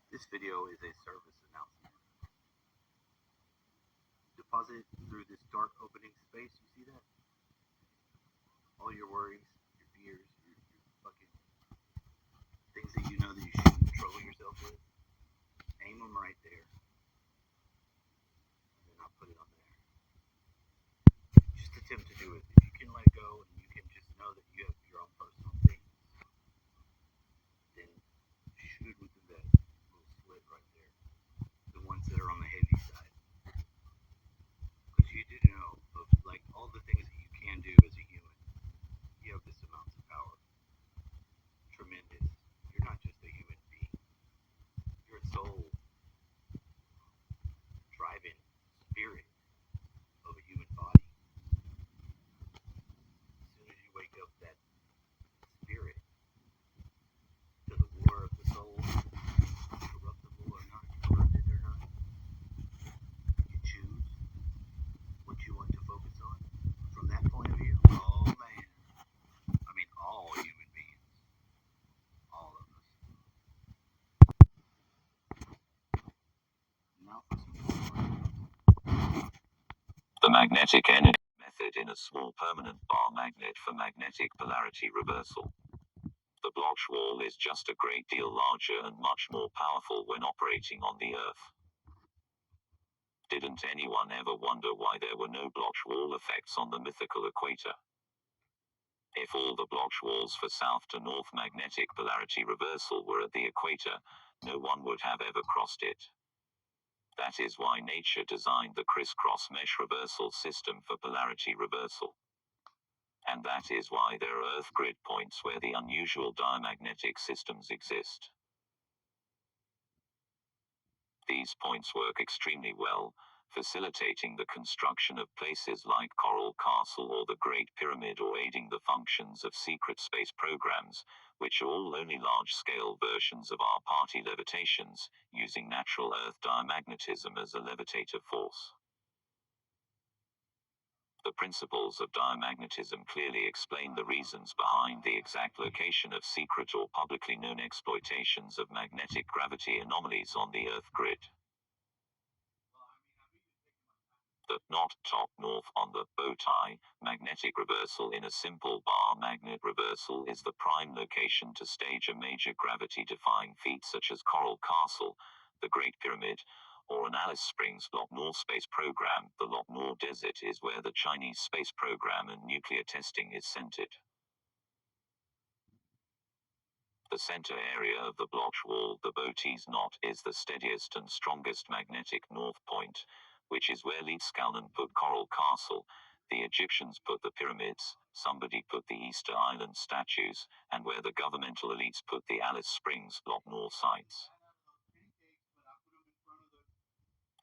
This video is a service announcement. Deposit through this dark opening space. You see that? All your worries, your fears, your fucking things that you know that you shouldn't trouble yourself with. Aim them right there, and then I'll put it on there. Just attempt to do it. If you can let go and you can just know that you have your own personal thing, then shoot with the vet. Little slit right there. The ones that are on the heavy side. Because you do know of like all the things that you can do as a human. You have this amount of power. Tremendous. You're not just a human being. You're a soul, driving spirit of a human body. As soon as you wake up that spirit to the war of the soul, corruptible or not, corrupted or not, you choose what you want to focus on. From that point of view, oh man, I mean all human beings, all of us. Now for some more. The magnetic energy method in a small permanent bar magnet for magnetic polarity reversal. The Bloch wall is just a great deal larger and much more powerful when operating on the Earth. Didn't anyone ever wonder why there were no Bloch wall effects on the mythical equator? If all the Bloch walls for south to north magnetic polarity reversal were at the equator, no one would have ever crossed it. That is why nature designed the crisscross mesh reversal system for polarity reversal. And that is why there are Earth grid points where the unusual diamagnetic systems exist. These points work extremely well, facilitating the construction of places like Coral Castle or the Great Pyramid, or aiding the functions of secret space programs, which are all only large-scale versions of our party levitations, using natural Earth diamagnetism as a levitative force. The principles of diamagnetism clearly explain the reasons behind the exact location of secret or publicly known exploitations of magnetic gravity anomalies on the Earth grid. The knot top north on the bow tie magnetic reversal in a simple bar magnet reversal is the prime location to stage a major gravity-defying feat such as Coral Castle, the Great Pyramid, or an Alice Springs Loch Nor space program. The Loch Nor Desert is where the Chinese space program and nuclear testing is centered. The center area of the Bloch wall, the Botez knot, is the steadiest and strongest magnetic north point, which is where Leedskalnin put Coral Castle, the Egyptians put the pyramids, somebody put the Easter Island statues, and where the governmental elites put the Alice Springs Loch Nor sites.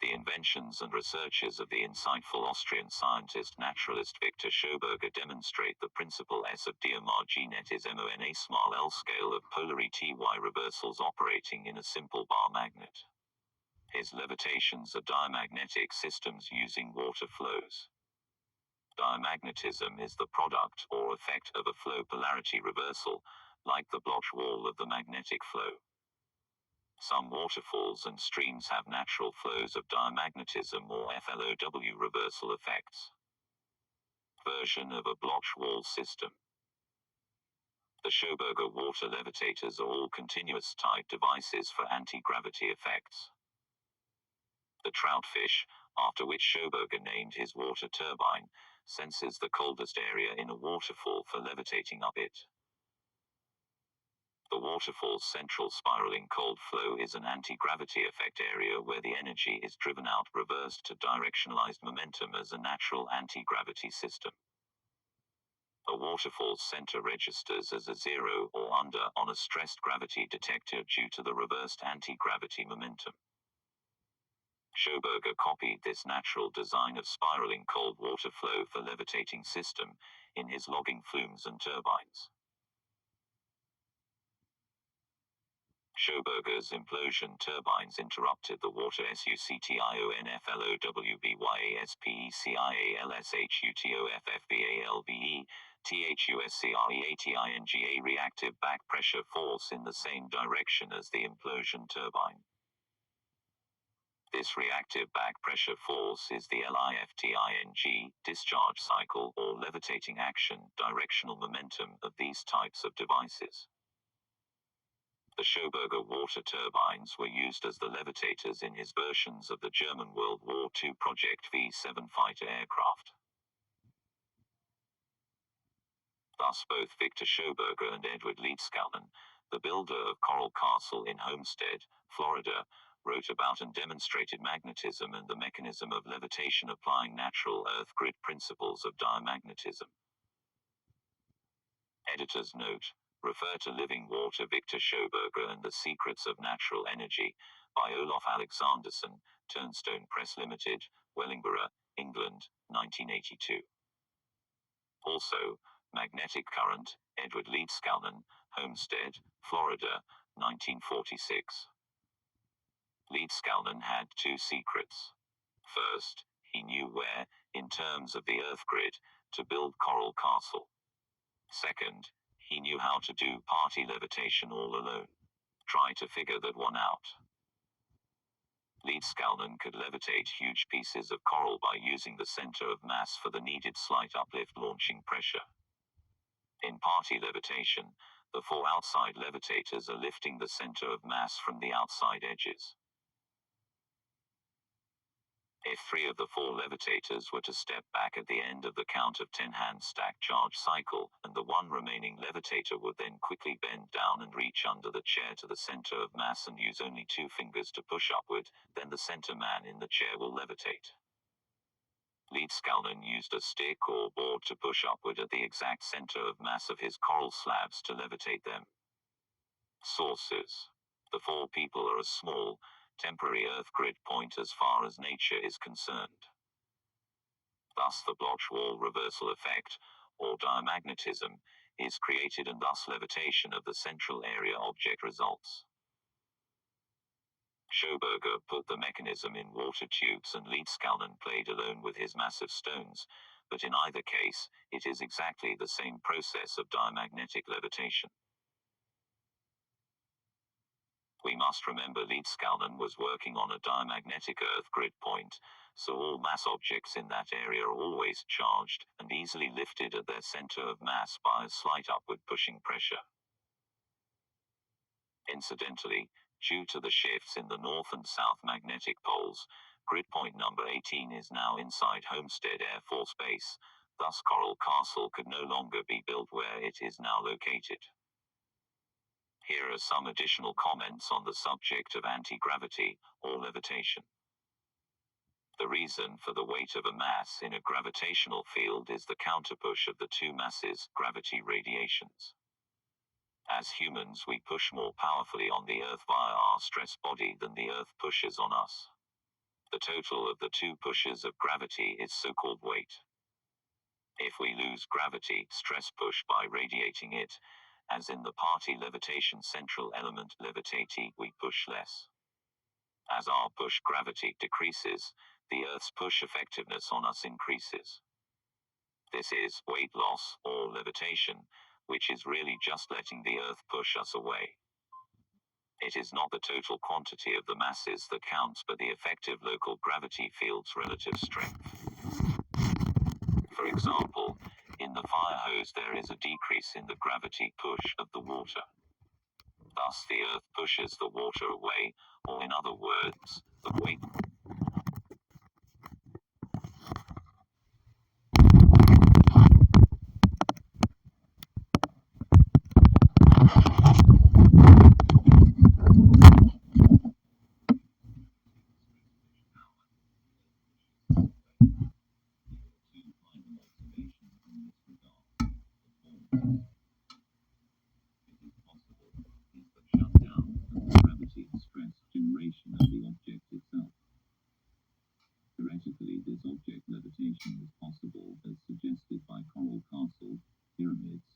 The inventions and researches of the insightful Austrian scientist naturalist Victor Schoberger demonstrate the principle S of Diomargnet is MONA small L scale of polary Ty reversals operating in a simple bar magnet. His levitations are diamagnetic systems using water flows. Diamagnetism is the product or effect of a flow polarity reversal, like the Bloch wall of the magnetic flow. Some waterfalls and streams have natural flows of diamagnetism or FLOW reversal effects. Version of a Bloch wall system. The Schoberger water levitators are all continuous type devices for anti-gravity effects. The troutfish, after which Schoberger named his water turbine, senses the coldest area in a waterfall for levitating up it. The waterfall's central spiraling cold flow is an anti-gravity effect area where the energy is driven out reversed to directionalized momentum as a natural anti-gravity system. A waterfall's center registers as a 0 or under on a stressed gravity detector due to the reversed anti-gravity momentum. Schoberger copied this natural design of spiraling cold water flow for levitating system in his logging flumes and turbines. Schoberger's implosion turbines interrupted the water SUCTIONFLOWBYASPECIALSHUTOFFBALVE THUSCREATINGA reactive back pressure force in the same direction as the implosion turbine. This reactive back pressure force is the LIFTING discharge cycle or levitating action directional momentum of these types of devices. The Schoberger water turbines were used as the levitators in his versions of the German World War II Project V-7 fighter aircraft. Thus both Victor Schoberger and Edward Leedskalnin, the builder of Coral Castle in Homestead, Florida, wrote about and demonstrated magnetism and the mechanism of levitation applying natural earth grid principles of diamagnetism. Editor's note: refer to Living Water, Victor Schoberger and the Secrets of Natural Energy, by Olaf Alexanderson, Turnstone Press Limited, Wellingborough, England, 1982. Also, Magnetic Current, Edward Leedskalnin, Homestead, Florida, 1946. Leedskalnin had two secrets. First, he knew where, in terms of the Earth grid, to build Coral Castle. Second, he knew how to do party levitation all alone. Try to figure that one out. Leedskalnin could levitate huge pieces of coral by using the center of mass for the needed slight uplift launching pressure. In party levitation, the four outside levitators are lifting the center of mass from the outside edges. If three of the four levitators were to step back at the end of the count of 10 hand stack charge cycle, and the one remaining levitator would then quickly bend down and reach under the chair to the center of mass and use only 2 fingers to push upward, then the center man in the chair will levitate. Leedskalnin used a stick or board to push upward at the exact center of mass of his coral slabs to levitate them. Sources: the four people are a small, temporary Earth grid point as far as nature is concerned. Thus the Bloch-Wall reversal effect, or diamagnetism, is created and thus levitation of the central area object results. Schoberger put the mechanism in water tubes and Leedskalnin played alone with his massive stones, but in either case, it is exactly the same process of diamagnetic levitation. We must remember Leedskalnin was working on a diamagnetic Earth grid point, so all mass objects in that area are always charged and easily lifted at their center of mass by a slight upward pushing pressure. Incidentally, due to the shifts in the north and south magnetic poles, grid point number 18 is now inside Homestead Air Force Base, thus Coral Castle could no longer be built where it is now located. Here are some additional comments on the subject of anti-gravity, or levitation. The reason for the weight of a mass in a gravitational field is the counterpush of the two masses' gravity radiations. As humans, we push more powerfully on the Earth via our stress body than the Earth pushes on us. The total of the two pushes of gravity is so-called weight. If we lose gravity, stress push by radiating it, as in the party levitation central element levitatee, we push less. As our push gravity decreases, the Earth's push effectiveness on us increases. This is weight loss, or levitation, which is really just letting the Earth push us away. It is not the total quantity of the masses that counts but the effective local gravity field's relative strength. For example, in the fire hose there is a decrease in the gravity push of the water. Thus the Earth pushes the water away, or in other words, the weight. Theoretically, this object levitation is possible as suggested by Coral Castle, pyramids,